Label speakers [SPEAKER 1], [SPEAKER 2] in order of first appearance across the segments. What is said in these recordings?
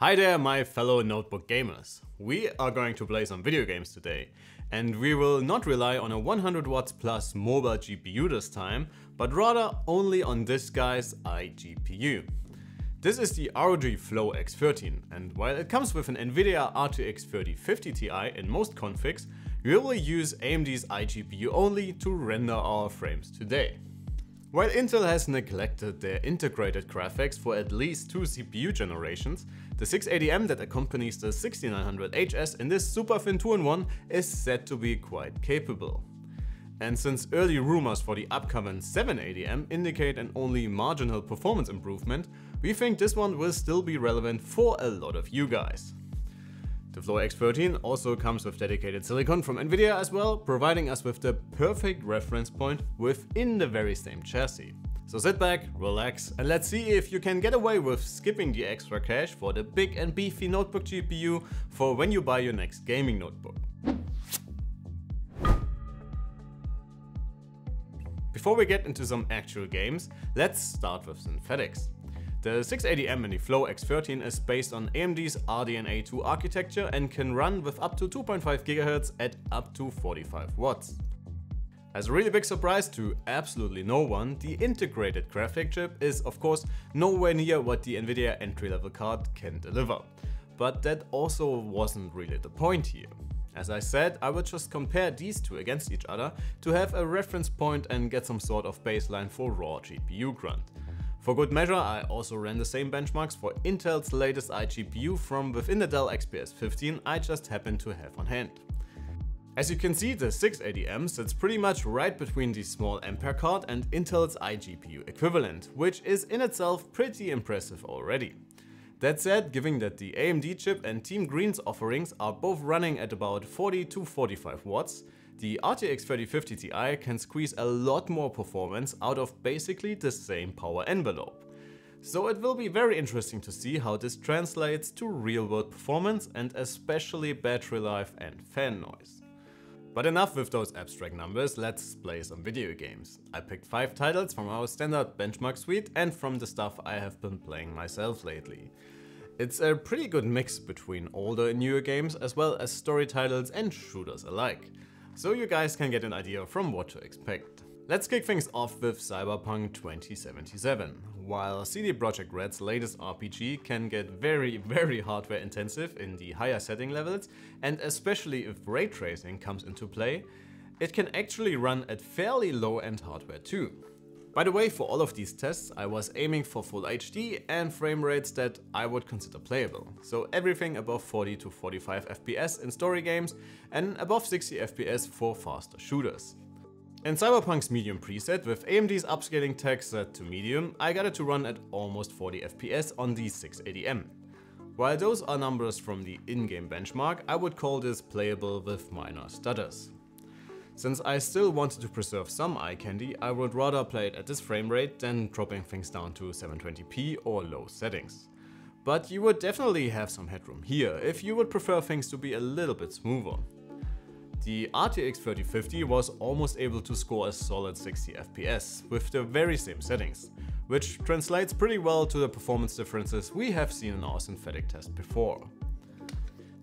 [SPEAKER 1] Hi there, my fellow notebook gamers. We are going to play some video games today, and we will not rely on a 100 watts plus mobile GPU this time, but rather only on this guy's iGPU. This is the ROG Flow X13, and while it comes with an NVIDIA RTX 3050 Ti in most configs, we will use AMD's iGPU only to render our frames today. While Intel has neglected their integrated graphics for at least 2 CPU generations, the 680M that accompanies the 6900HS in this super thin 2-in-1 is said to be quite capable. And since early rumors for the upcoming 780M indicate an only marginal performance improvement, we think this one will still be relevant for a lot of you guys. The Flow X13 also comes with dedicated silicon from NVIDIA as well, providing us with the perfect reference point within the very same chassis. So sit back, relax, and let's see if you can get away with skipping the extra cash for the big and beefy notebook GPU for when you buy your next gaming notebook. Before we get into some actual games, let's start with synthetics. The 680M in the Flow X13 is based on AMD's RDNA 2 architecture and can run with up to 2.5 GHz at up to 45 watts. As a really big surprise to absolutely no one, the integrated graphic chip is of course nowhere near what the NVIDIA entry-level card can deliver. But that also wasn't really the point here. As I said, I would just compare these two against each other to have a reference point and get some sort of baseline for raw GPU grunt. For good measure, I also ran the same benchmarks for Intel's latest iGPU from within the Dell XPS 15 I just happened to have on hand. As you can see, the 680M sits pretty much right between the small Ampere card and Intel's iGPU equivalent, which is in itself pretty impressive already. That said, given that the AMD chip and Team Green's offerings are both running at about 40 to 45 watts, the RTX 3050 Ti can squeeze a lot more performance out of basically the same power envelope. So it will be very interesting to see how this translates to real-world performance and especially battery life and fan noise. But enough with those abstract numbers, let's play some video games. I picked 5 titles from our standard benchmark suite and from the stuff I have been playing myself lately. It's a pretty good mix between older and newer games as well as story titles and shooters alike, so you guys can get an idea from what to expect. Let's kick things off with Cyberpunk 2077. While CD Projekt Red's latest RPG can get very hardware intensive in the higher setting levels, and especially if ray tracing comes into play, it can actually run at fairly low-end hardware too. By the way, for all of these tests, I was aiming for full HD and frame rates that I would consider playable, so everything above 40 to 45 FPS in story games and above 60 FPS for faster shooters. In Cyberpunk's medium preset, with AMD's upscaling tech set to medium, I got it to run at almost 40 FPS on the 680M. While those are numbers from the in-game benchmark, I would call this playable with minor stutters. Since I still wanted to preserve some eye candy, I would rather play it at this frame rate than dropping things down to 720p or low settings. But you would definitely have some headroom here if you would prefer things to be a little bit smoother. The RTX 3050 was almost able to score a solid 60 FPS with the very same settings, which translates pretty well to the performance differences we have seen in our synthetic test before.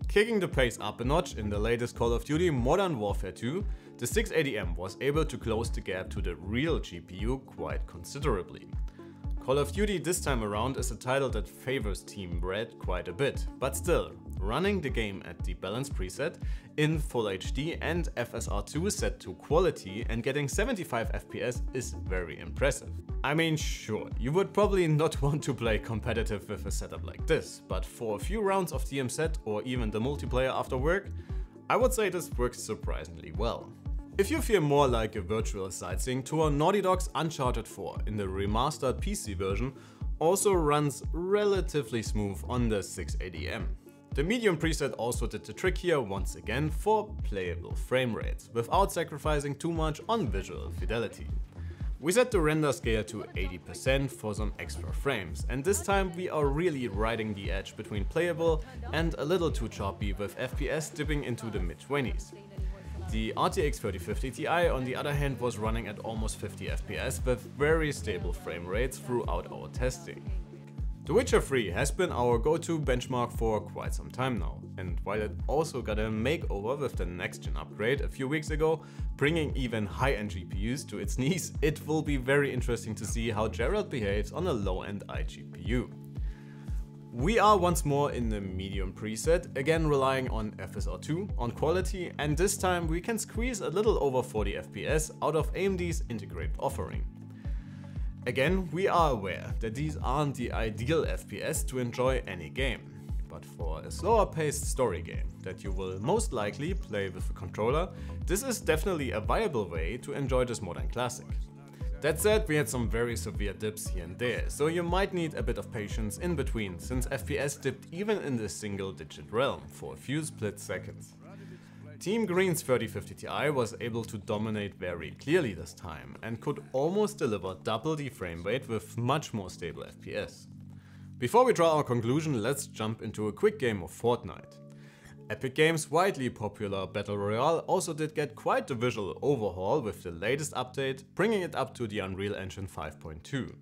[SPEAKER 1] Kicking the pace up a notch in the latest Call of Duty Modern Warfare 2, the 680M was able to close the gap to the real GPU quite considerably. Call of Duty this time around is a title that favors Team Red quite a bit, but still, running the game at the balanced preset in Full HD and FSR2 set to quality and getting 75 FPS is very impressive. I mean, sure, you would probably not want to play competitive with a setup like this, but for a few rounds of DMZ or even the multiplayer after work, I would say this works surprisingly well. If you feel more like a virtual sightseeing tour, Naughty Dog's Uncharted 4 in the remastered PC version also runs relatively smooth on the 680M. The medium preset also did the trick here once again for playable frame rates, without sacrificing too much on visual fidelity. We set the render scale to 80% for some extra frames, and this time we are really riding the edge between playable and a little too choppy, with FPS dipping into the mid-20s. The RTX 3050 Ti on the other hand was running at almost 50 FPS with very stable frame rates throughout our testing. The Witcher 3 has been our go-to benchmark for quite some time now, and while it also got a makeover with the next gen upgrade a few weeks ago, bringing even high-end GPUs to its knees, it will be very interesting to see how Geralt behaves on a low-end iGPU. We are once more in the medium preset, again relying on FSR2, on quality, and this time we can squeeze a little over 40 FPS out of AMD's integrated offering. Again, we are aware that these aren't the ideal FPS to enjoy any game, but for a slower paced story game that you will most likely play with a controller, this is definitely a viable way to enjoy this modern classic. That said, we had some very severe dips here and there, so you might need a bit of patience in between, since FPS dipped even in the single digit realm for a few split seconds. Team Green's 3050 Ti was able to dominate very clearly this time and could almost deliver double the frame rate with much more stable FPS. Before we draw our conclusion, let's jump into a quick game of Fortnite. Epic Games' widely popular Battle Royale also did get quite the visual overhaul with the latest update, bringing it up to the Unreal Engine 5.2.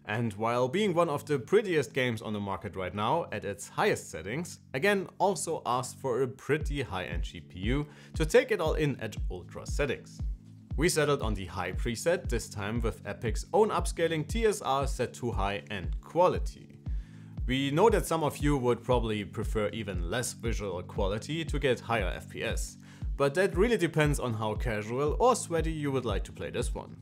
[SPEAKER 1] And while being one of the prettiest games on the market right now at its highest settings, again also asked for a pretty high-end GPU to take it all in at ultra settings. We settled on the high preset, this time with Epic's own upscaling TSR set to high and quality. We know that some of you would probably prefer even less visual quality to get higher FPS, but that really depends on how casual or sweaty you would like to play this one.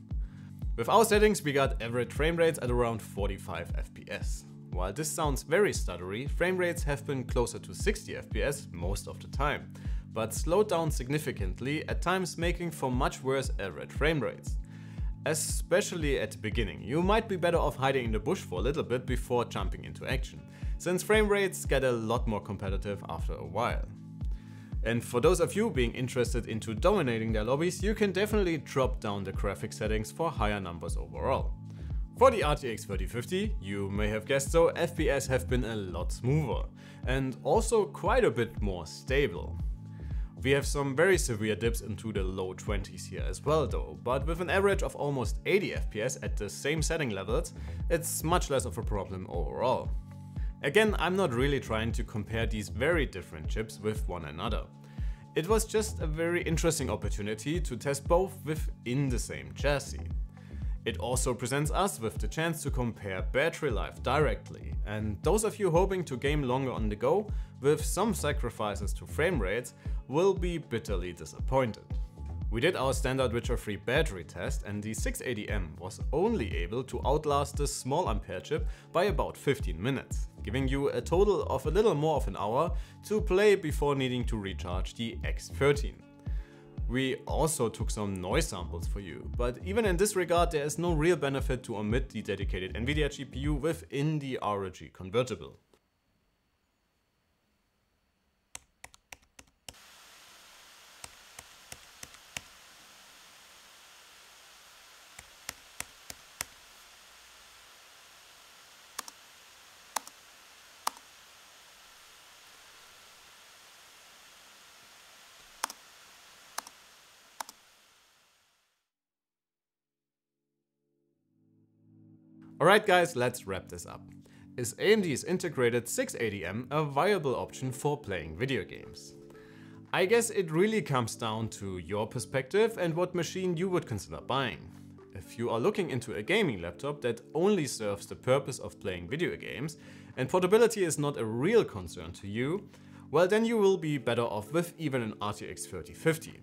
[SPEAKER 1] With our settings, we got average frame rates at around 45 FPS. While this sounds very stuttery, frame rates have been closer to 60 FPS most of the time, but slowed down significantly, at times making for much worse average frame rates. Especially at the beginning, you might be better off hiding in the bush for a little bit before jumping into action, since frame rates get a lot more competitive after a while. And for those of you being interested into dominating their lobbies, you can definitely drop down the graphic settings for higher numbers overall. For the RTX 3050, you may have guessed so, FPS have been a lot smoother, and also quite a bit more stable. We have some very severe dips into the low 20s here as well though, but with an average of almost 80 FPS at the same setting levels, it's much less of a problem overall. Again, I'm not really trying to compare these very different chips with one another. It was just a very interesting opportunity to test both within the same chassis. It also presents us with the chance to compare battery life directly, and those of you hoping to game longer on the go, with some sacrifices to frame rates, will be bitterly disappointed. We did our standard Witcher 3 battery test, and the 680M was only able to outlast the small ampere chip by about 15 minutes, giving you a total of a little more of an hour to play before needing to recharge the X13. We also took some noise samples for you, but even in this regard there is no real benefit to omit the dedicated Nvidia GPU within the ROG convertible. Alright guys, let's wrap this up. Is AMD's integrated 680M a viable option for playing video games? I guess it really comes down to your perspective and what machine you would consider buying. If you are looking into a gaming laptop that only serves the purpose of playing video games and portability is not a real concern to you, well then you will be better off with even an RTX 3050.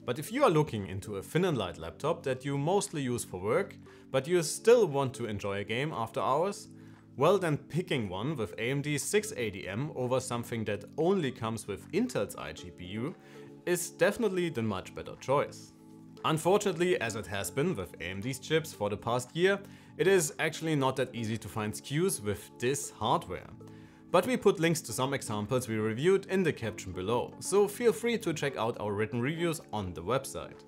[SPEAKER 1] But if you are looking into a thin and light laptop that you mostly use for work, but you still want to enjoy a game after hours, well then picking one with AMD's 680M over something that only comes with Intel's iGPU is definitely the much better choice. Unfortunately, as it has been with AMD's chips for the past year, it is actually not that easy to find SKUs with this hardware. But we put links to some examples we reviewed in the caption below, so feel free to check out our written reviews on the website.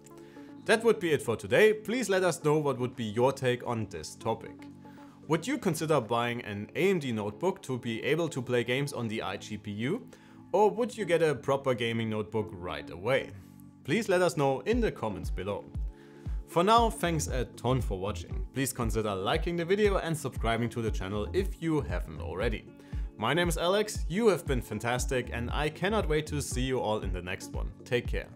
[SPEAKER 1] That would be it for today. Please let us know what would be your take on this topic. Would you consider buying an AMD notebook to be able to play games on the iGPU? Or would you get a proper gaming notebook right away? Please let us know in the comments below. For now, thanks a ton for watching. Please consider liking the video and subscribing to the channel if you haven't already. My name is Alex, you have been fantastic, and I cannot wait to see you all in the next one. Take care.